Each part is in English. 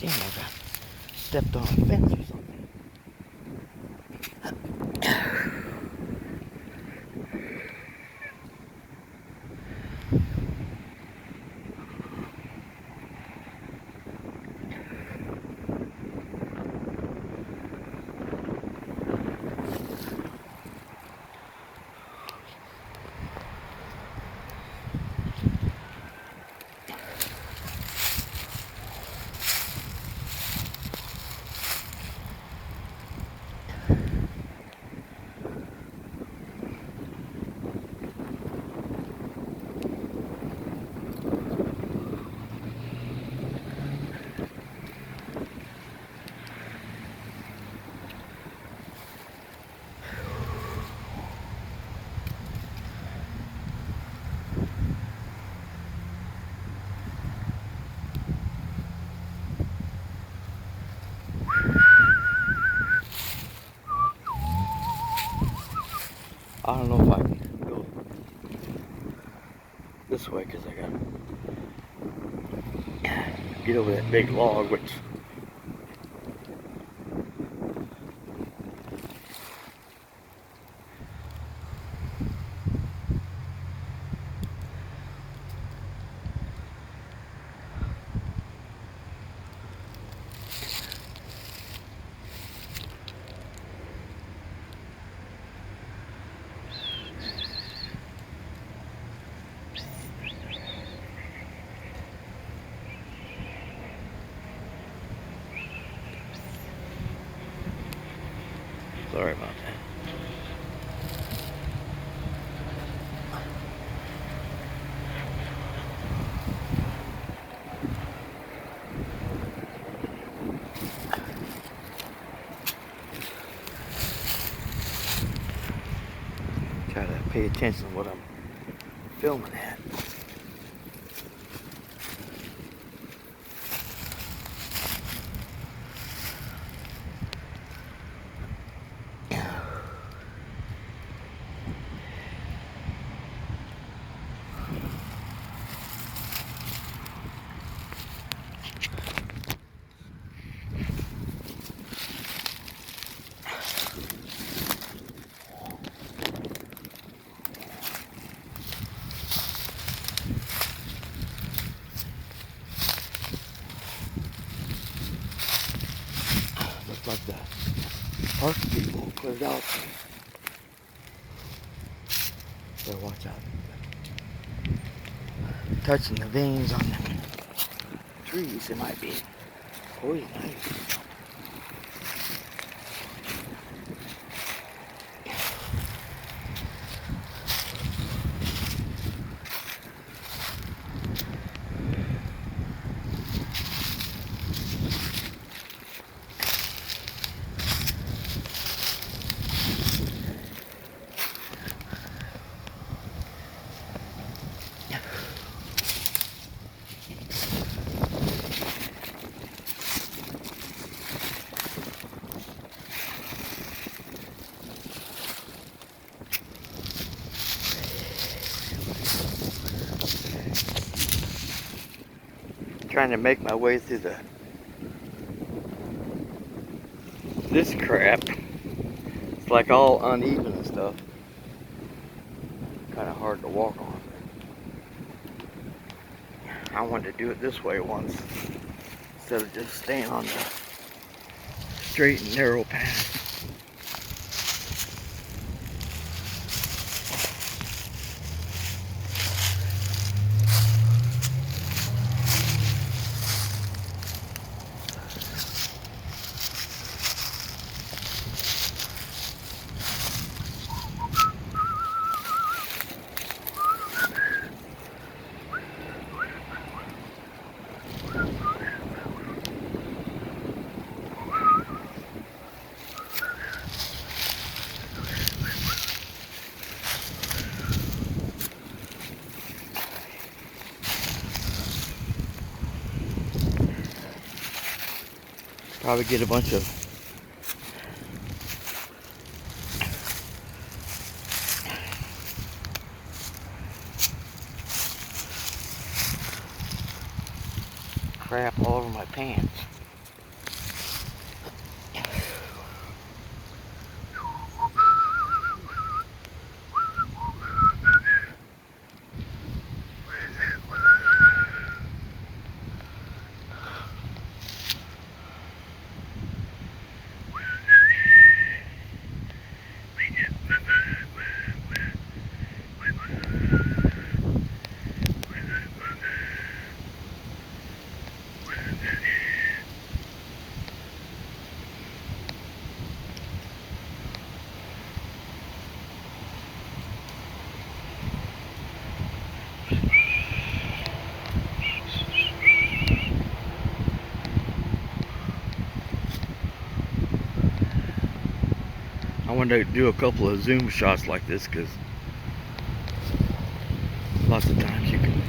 seemed like I stepped on a fence or something. I don't know if I can go this way because I gotta get over that big log, which sorry about that. Try to pay attention to what I'm filming at. Looks like the park people put it out. So watch out. Touching the veins on them trees, it might be poison ivy. Trying to make my way through this crap. It's like all uneven and stuff. Kind of hard to walk on. I wanted to do it this way once instead of just staying on the straight and narrow path. Probably get a bunch of crap all over my pants. wanted to do a couple of zoom shots like this because lots of times you can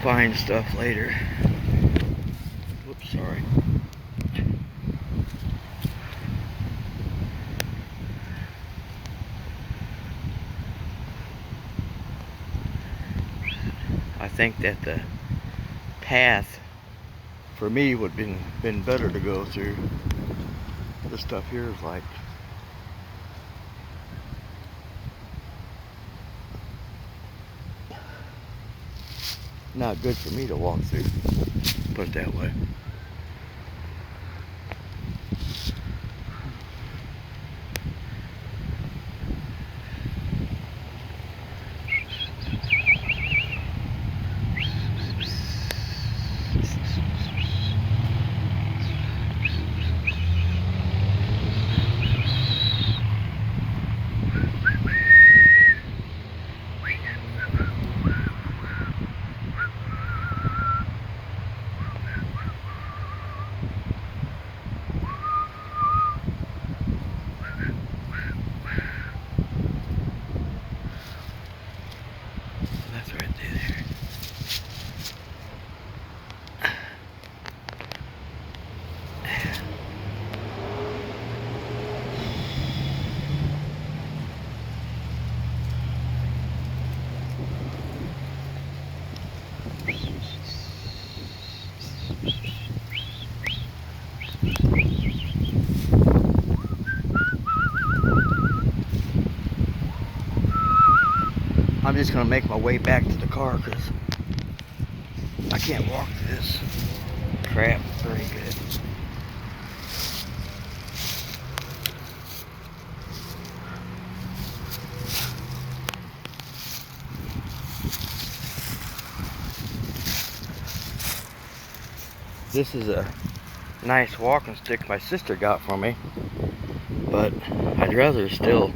find stuff later. Whoops, sorry. I think that the path for me would have been better to go through. This stuff here is like not good for me to walk through, put it that way. That's right there. I'm just gonna make my way back to the car because I can't walk through this crap very good. This is a nice walking stick my sister got for me, but I'd rather still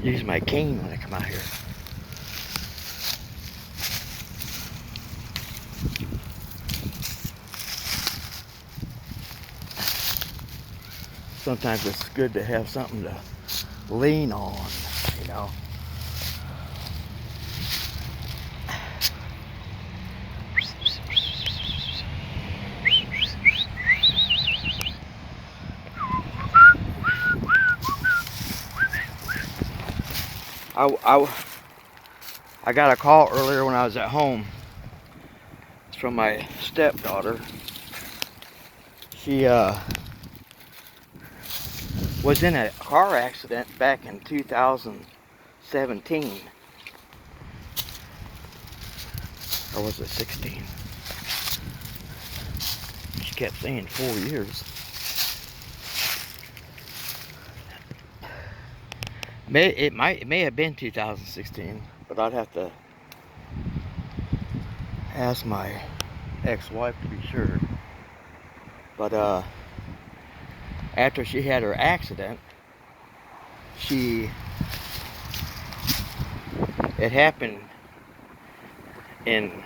use my cane when I come out here. Sometimes it's good to have something to lean on, you know. I got a call earlier when I was at home. It's from my stepdaughter. She was in a car accident back in 2017. Or was it 16? She kept saying 4 years. It may have been 2016, but I'd have to ask my ex-wife to be sure. But after she had her accident, it happened in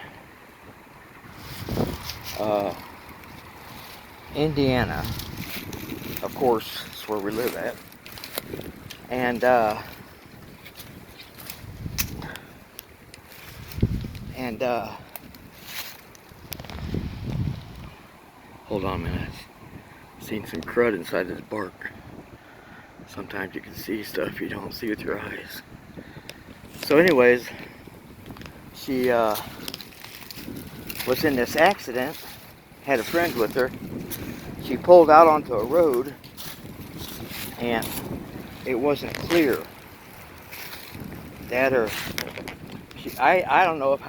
Indiana. Of course, it's where we live at. And hold on a minute. I've seen some crud inside this bark. Sometimes you can see stuff you don't see with your eyes. So anyways, she was in this accident, had a friend with her. She pulled out onto a road and it wasn't clear. That or I don't know if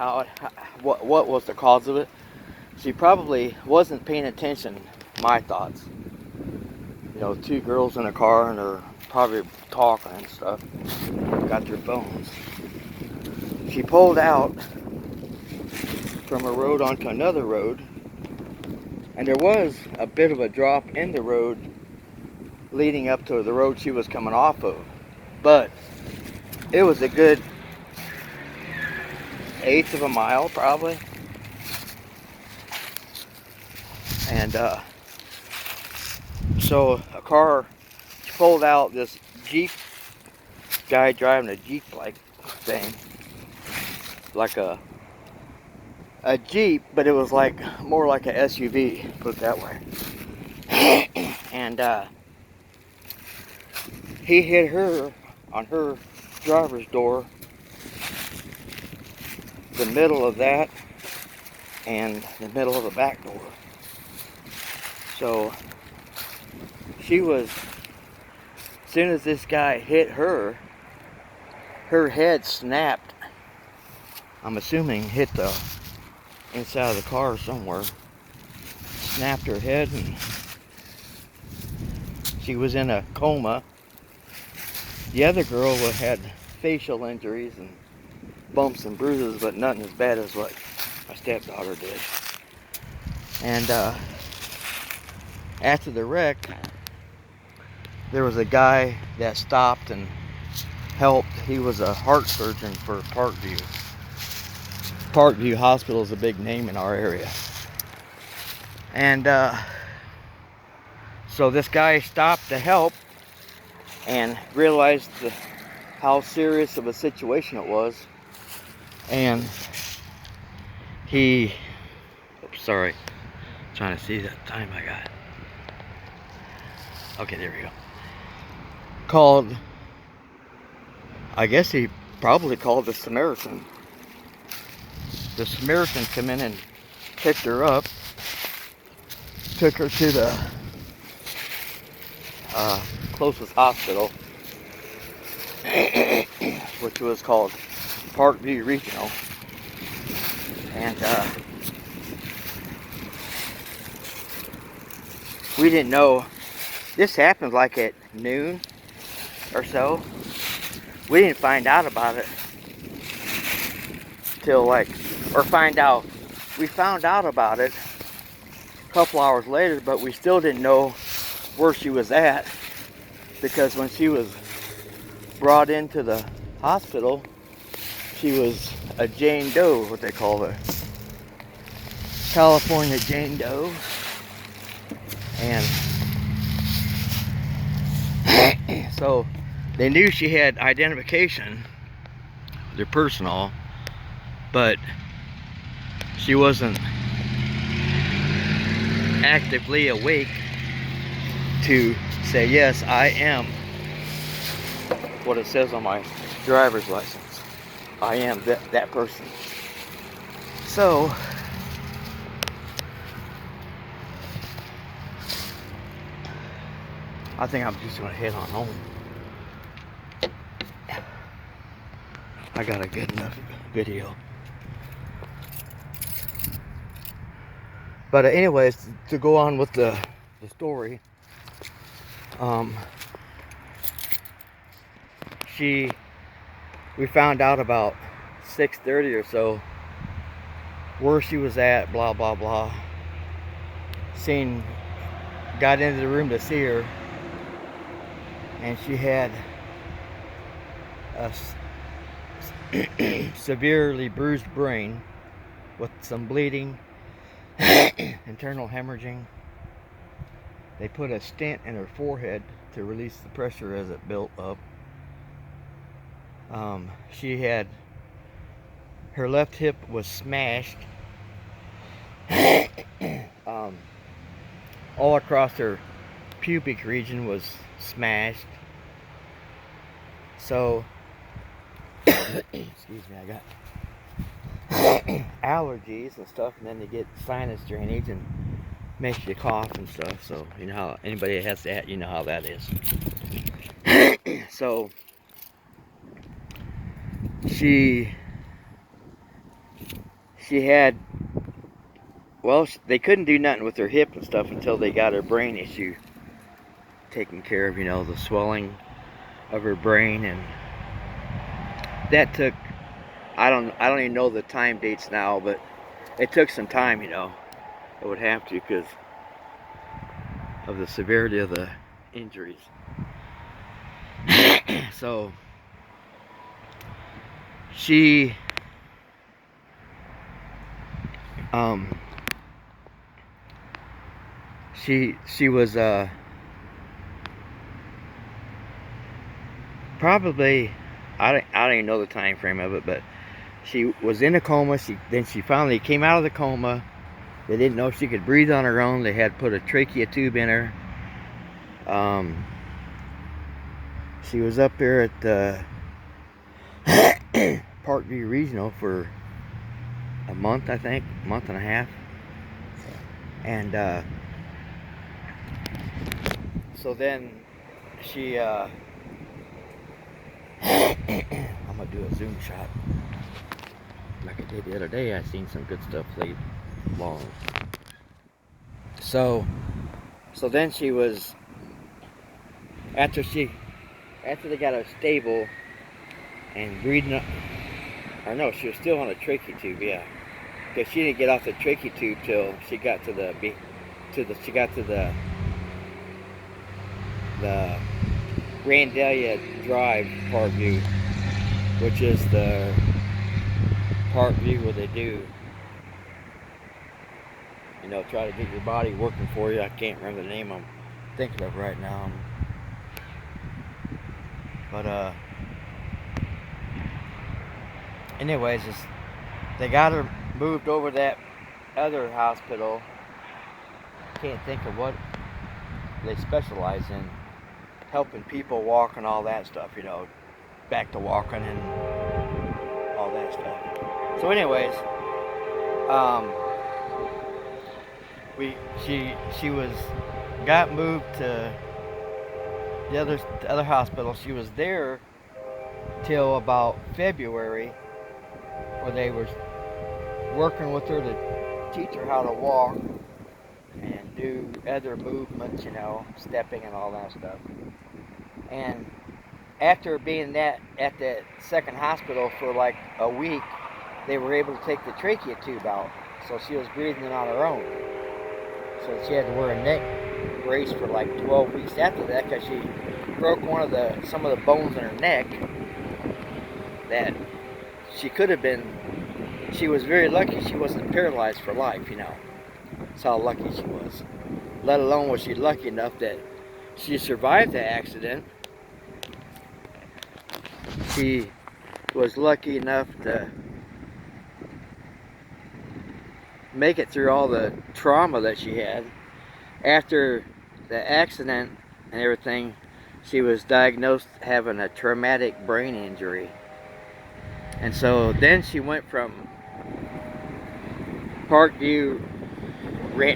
what was the cause of it. She probably wasn't paying attention. My thoughts. You know, two girls in a car and they're probably talking and stuff. Got their phones. She pulled out from a road onto another road, and there was a bit of a drop in the road leading up to the road she was coming off of, but it was a good 1/8 of a mile probably. And so a car pulled out this Jeep guy driving a Jeep like thing, like a Jeep, but it was like more like a SUV, put it that way. And he hit her on her driver's door, the middle of that and the middle of the back door. So she was, as soon as this guy hit her, her head snapped. I'm assuming hit the inside of the car somewhere. Snapped her head and she was in a coma. The other girl had facial injuries and bumps and bruises, but nothing as bad as what my stepdaughter did. And after the wreck, there was a guy that stopped and helped. He was a heart surgeon for Parkview. Parkview Hospital is a big name in our area. And so this guy stopped to help and realized how serious of a situation it was. And he, oops, sorry, trying to see that time I got. Okay, there we go. Called, I guess he probably called the Samaritan. The Samaritan come in and picked her up, took her to the closest hospital, which was called Parkview Regional. And we didn't know. This happened like at noon or so. We didn't find out about it till we found out about it a couple hours later, but we still didn't know where she was at, because when she was brought into the hospital, she was a Jane Doe, what they call her, California Jane Doe. And so they knew she had identification, their personal, but she wasn't actively awake to say, yes, I am what it says on my driver's license. I am that person. So I think I'm just gonna head on home. I got a good enough video. But anyways, to go on with the story, we found out about 6:30 or so where she was at, blah blah blah. Got into the room to see her, and she had a severely bruised brain with some bleeding, internal hemorrhaging. They put a stent in her forehead to release the pressure as it built up. She had, her left hip was smashed. All across her pubic region was smashed. So, excuse me, I got allergies and stuff, and then they get sinus drainage and makes you cough and stuff. So you know how anybody that has that, you know how that is. So she had, well, they couldn't do nothing with her hip and stuff until they got her brain issue taken care of, you know, the swelling of her brain. And that took, I don't even know the time dates now, but it took some time, you know. It would have to, because of the severity of the injuries. So she probably, I don't even know the time frame of it, but she was in a coma. Then she finally came out of the coma. They didn't know she could breathe on her own. They had put a trachea tube in her. She was up there at the Parkview Regional for a month, I think, month and a half. And so then she, I'm gonna do a zoom shot like I did the other day. I seen some good stuff laid long. So then she was, after they got her stable and breathing, or no, she was still on a trachea tube, yeah. Because she didn't get off the trachea tube till she got to the Randalia Drive Parkview, which is the Parkview where they do, you know, try to get your body working for you. I can't remember the name I'm thinking of right now. But anyways, they got her moved over to that other hospital. Can't think of what they specialize in, helping people walk and all that stuff, you know, back to walking and all that stuff. So anyways, she got moved to the other hospital. She was there till about February, where they were working with her to teach her how to walk and do other movements, you know, stepping and all that stuff. And after being at that second hospital for like a week, they were able to take the trachea tube out, so she was breathing on her own. So she had to wear a neck brace for like 12 weeks after that, because she broke some of the bones in her neck. That she was very lucky she wasn't paralyzed for life, you know. That's how lucky she was. Let alone was she lucky enough that she survived the accident. She was lucky enough to make it through all the trauma that she had. After the accident and everything, she was diagnosed having a traumatic brain injury. And so then she went from Parkview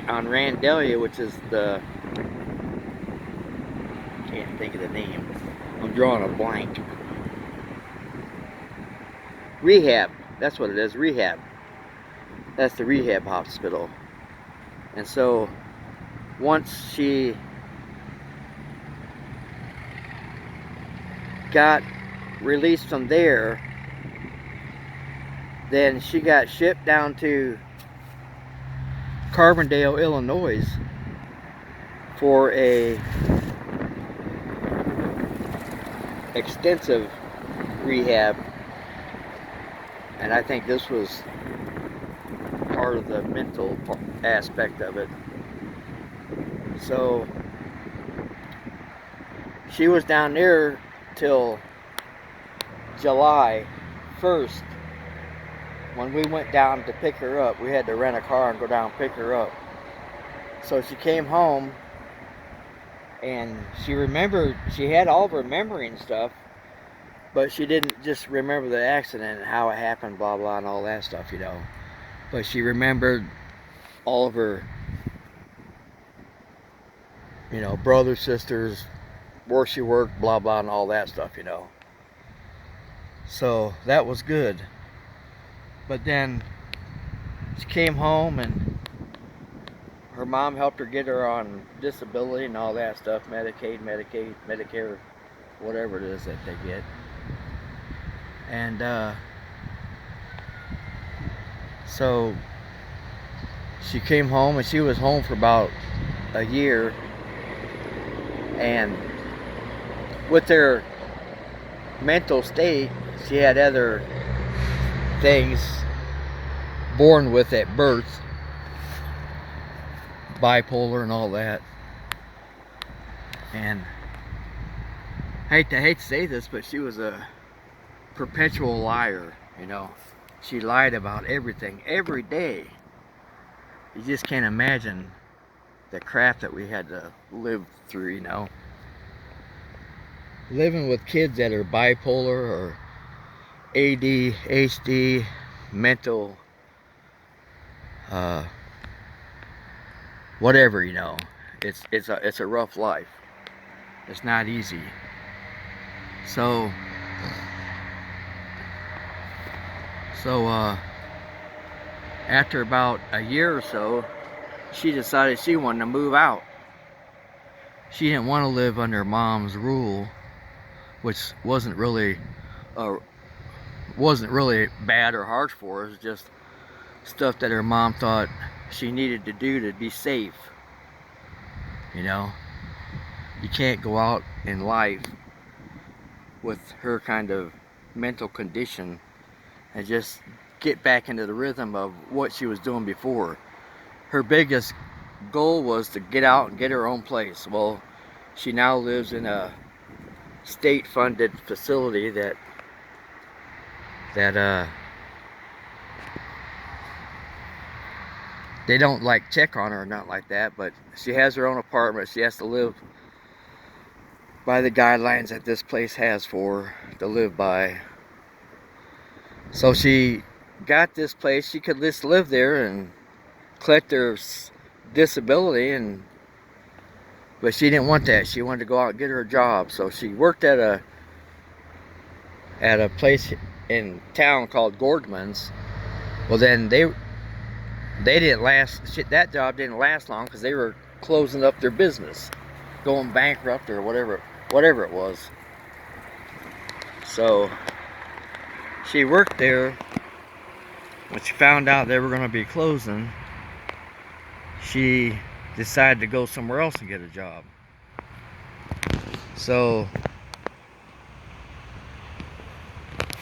on Randalia, which is the, can't think of the name, I'm drawing a blank. Rehab, that's what it is, rehab. That's the rehab hospital. And so once she got released from there, then she got shipped down to Carbondale, Illinois for a extensive rehab. And I think this was part of the mental aspect of it. So she was down there till July 1st. When we went down to pick her up, we had to rent a car and go down and pick her up. So she came home, and she remembered, she had all of her memory and stuff, but she didn't just remember the accident and how it happened, blah, blah, and all that stuff, you know. But she remembered all of her, you know, brothers, sisters, where she worked, blah, blah, and all that stuff, you know. So that was good. But then she came home, and her mom helped her get her on disability and all that stuff, Medicaid, Medicare, whatever it is that they get. And so she came home, and she was home for about a year. And with her mental state, she had other things born with at birth, bipolar and all that. And hate to say this, but she was a perpetual liar, you know. She lied about everything, every day. You just can't imagine the crap that we had to live through, you know. Living with kids that are bipolar or ADHD, mental, whatever, you know. It's a rough life. It's not easy. So after about a year or so, she decided she wanted to move out. She didn't want to live under mom's rule, which wasn't really bad or harsh for her. It was just stuff that her mom thought she needed to do to be safe. You know, you can't go out in life with her kind of mental condition and just get back into the rhythm of what she was doing before. Her biggest goal was to get out and get her own place. Well, she now lives in a state-funded facility that they don't like check on her or not like that, but she has her own apartment. She has to live by the guidelines that this place has for her to live by. So she got this place. She could just live there and collect her disability, but she didn't want that. She wanted to go out and get her a job. So she worked at a place in town called Gordman's. Well, then they didn't last. That job didn't last long because they were closing up their business, going bankrupt or whatever it was. So she worked there. When she found out they were going to be closing, she decided to go somewhere else and get a job. So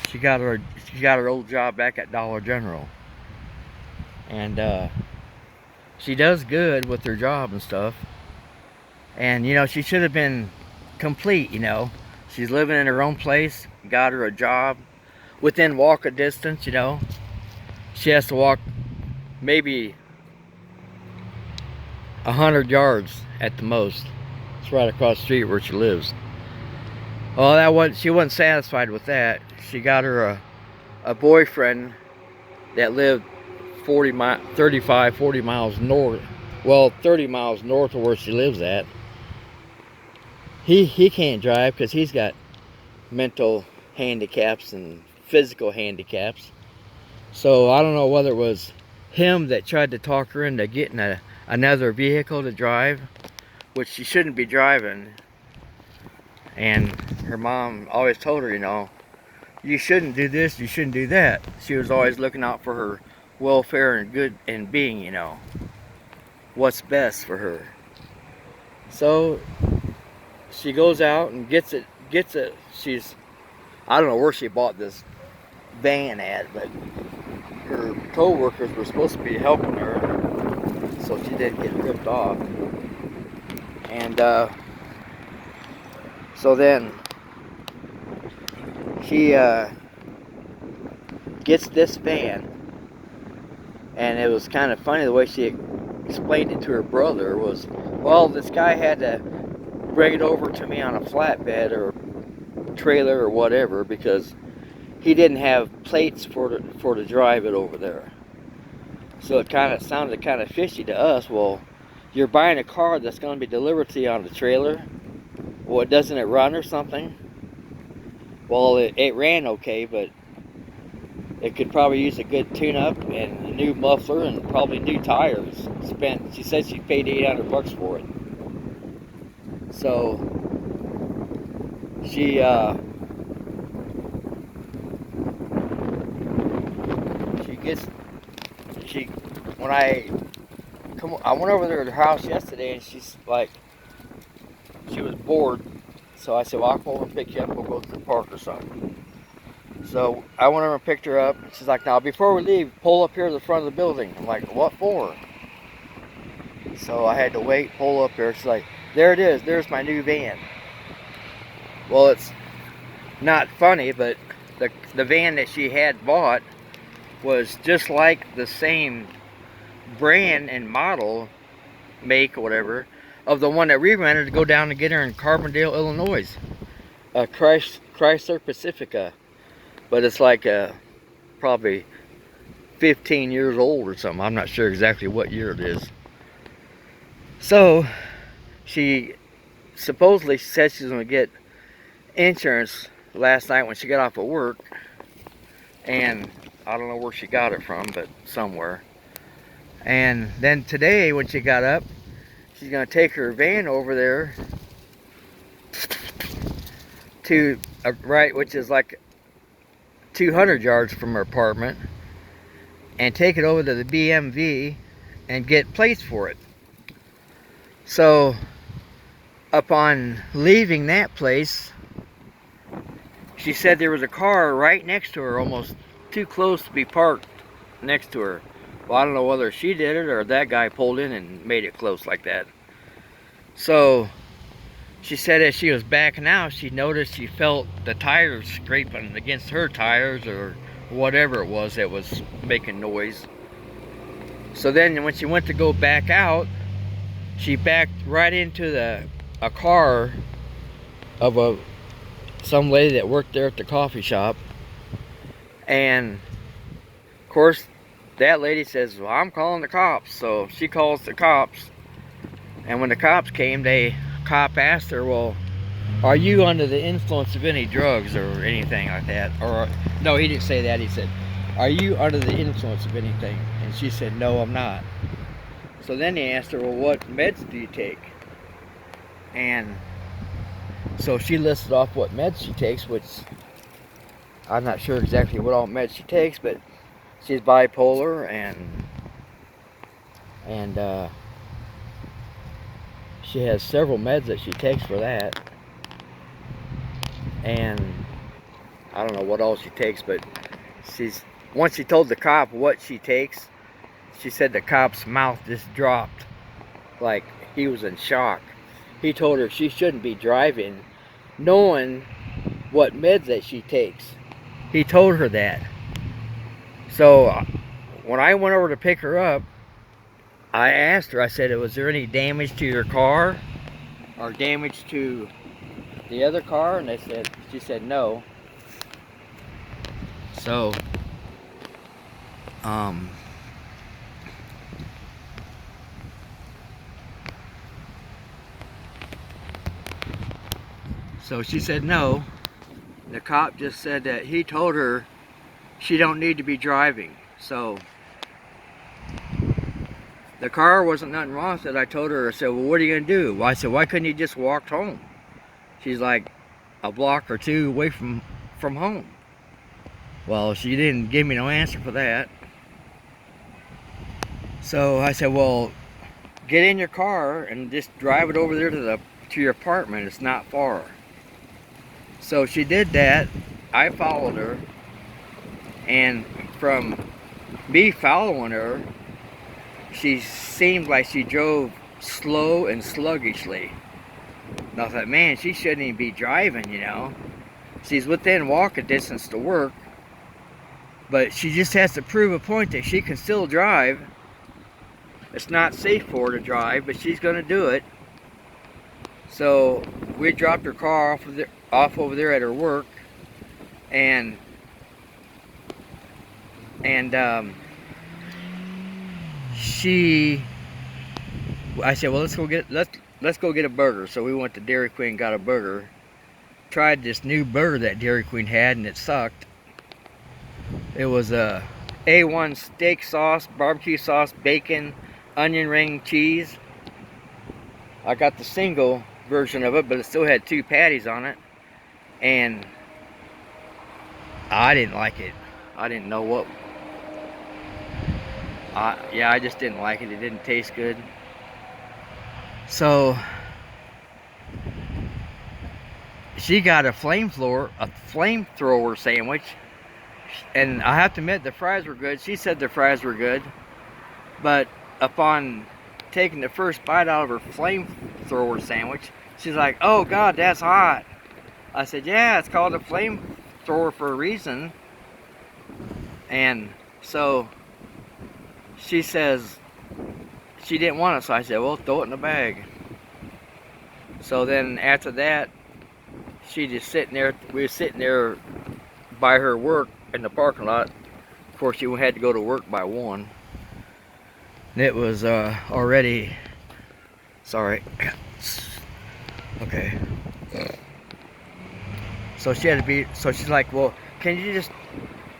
she got her old job back at Dollar General, and she does good with her job and stuff. And you know, she should have been complete. You know, she's living in her own place, got her a job within walking distance. You know, she has to walk maybe 100 yards at the most. It's right across the street where she lives. Well, she wasn't satisfied with that. She got her a boyfriend that lived 40 miles north. Well, 30 miles north of where she lives at. He can't drive because he's got mental handicaps and physical handicaps. So I don't know whether it was him that tried to talk her into getting another vehicle to drive, which she shouldn't be driving. And her mom always told her, you know, you shouldn't do this, you shouldn't do that. She was always looking out for her welfare and good and being, you know, what's best for her. So she goes out and gets it. I don't know where she bought this van at, but her co-workers were supposed to be helping her so she didn't get ripped off. And so then she gets this van, and it was kind of funny the way she explained it to her brother. Was, well, this guy had to bring it over to me on a flatbed or trailer or whatever because he didn't have plates for to drive it over there. So it kind of sounded kind of fishy to us. Well, you're buying a car that's going to be delivered to you on the trailer. Well, doesn't it run or something? Well, it ran okay, but it could probably use a good tune-up and a new muffler and probably new tires. She said she paid $800 for it. So when I went over there to her house yesterday, and she's like, she was bored. So I said, well, I'll come over and pick you up. We'll go to the park or something. So I went over and picked her up. She's like, now before we leave, pull up here to the front of the building. I'm like, what for? So I had to wait, pull up there. She's like, there it is. There's my new van. Well, it's not funny, but the van that she had bought was just like the same brand and model, make or whatever, of the one that we rented to go down to get her in Carbondale, Illinois. A Chrysler Pacifica, but it's like probably 15 years old or something. I'm not sure exactly what year it is. So she supposedly said she's going to get insurance last night when she got off of work, and I don't know where she got it from, but somewhere. And then today when she got up, she's going to take her van over there to right, which is like 200 yards from her apartment, and take it over to the BMV and get plates for it. So upon leaving that place, she said there was a car right next to her, almost too close to be parked next to her. Well, I don't know whether she did it or that guy pulled in and made it close like that. So she said as she was backing out, she noticed she felt the tires scraping against her tires or whatever it was that was making noise. So then when she went to go back out, she backed right into a car of some lady that worked there at the coffee shop. And of course that lady says, well, I'm calling the cops. So she calls the cops, and when the cops came, cop asked her, well, are you under the influence of any drugs or anything like that? Or no, he didn't say that. He said, are you under the influence of anything? And she said, no, I'm not. So then he asked her, well, what meds do you take? And so she listed off what meds she takes, which I'm not sure exactly what all meds she takes, but she's bipolar, and she has several meds that she takes for that. And I don't know what all she takes, but once she told the cop what she takes, she said the cop's mouth just dropped, like he was in shock. He told her she shouldn't be driving knowing what meds that she takes. He told her that. So when I went over to pick her up, I asked her, I said, was there any damage to your car or damage to the other car? And she said no. So so she said no. The cop just said that he told her she don't need to be driving. So the car wasn't nothing wrong with it. I told her, I said, well, what are you going to do? Well, I said, why couldn't you just walk home? She's like a block or two away from home. Well, she didn't give me no answer for that. So I said, well, get in your car and just drive it over there to your apartment. It's not far. So she did that. I followed her, and from me following her, she seemed like she drove slow and sluggishly. And I thought, man, she shouldn't even be driving, you know. She's within walking distance to work, but she just has to prove a point that she can still drive. It's not safe for her to drive, but she's going to do it. So we dropped her car off over there at her work, and I said, well, let's go get a burger. So we went to Dairy Queen, got a burger. Tried this new burger that Dairy Queen had, and it sucked. It was a A1 steak sauce, barbecue sauce, bacon, onion ring, cheese. I got the single version of it, but it still had 2 patties on it, and I didn't like it. I didn't know what. I just didn't like it. It didn't taste good. So she got a flamethrower sandwich, and I have to admit the fries were good. She said the fries were good, but upon taking the first bite out of her flamethrower sandwich, she's like, "Oh God, that's hot." I said, yeah, it's called a flamethrower for a reason. And so she says she didn't want it, so I said, well, throw it in the bag. So then after that, she just sitting there, we were sitting there by her work in the parking lot. Of course, she had to go to work by 1. And it was already, sorry, okay. So she had to be, so she's like, well, can you just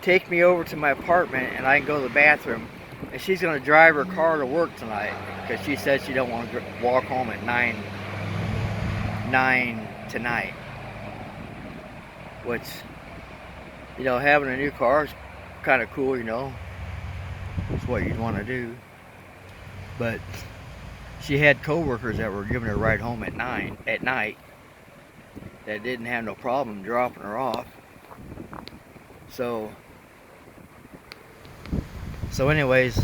take me over to my apartment and I can go to the bathroom? And she's gonna drive her car to work tonight because she said she don't want to walk home at 9 tonight. Which, you know, having a new car is kind of cool, you know. It's what you'd want to do. But she had coworkers that were giving her a ride home at 9 at night that didn't have no problem dropping her off. So anyways,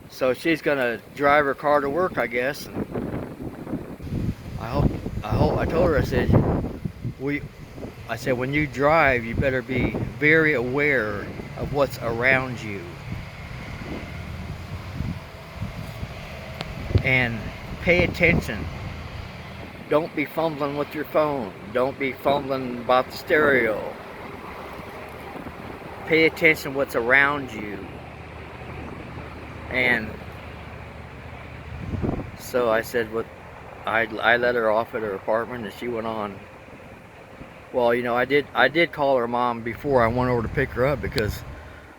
so she's gonna drive her car to work, I guess. And I told her, I said, when you drive, you better be very aware of what's around you. And pay attention. Don't be fumbling with your phone. Don't be fumbling about the stereo. Pay attention to what's around you. And so I said, I let her off at her apartment, and she went on. Well, you know, I did call her mom before I went over to pick her up because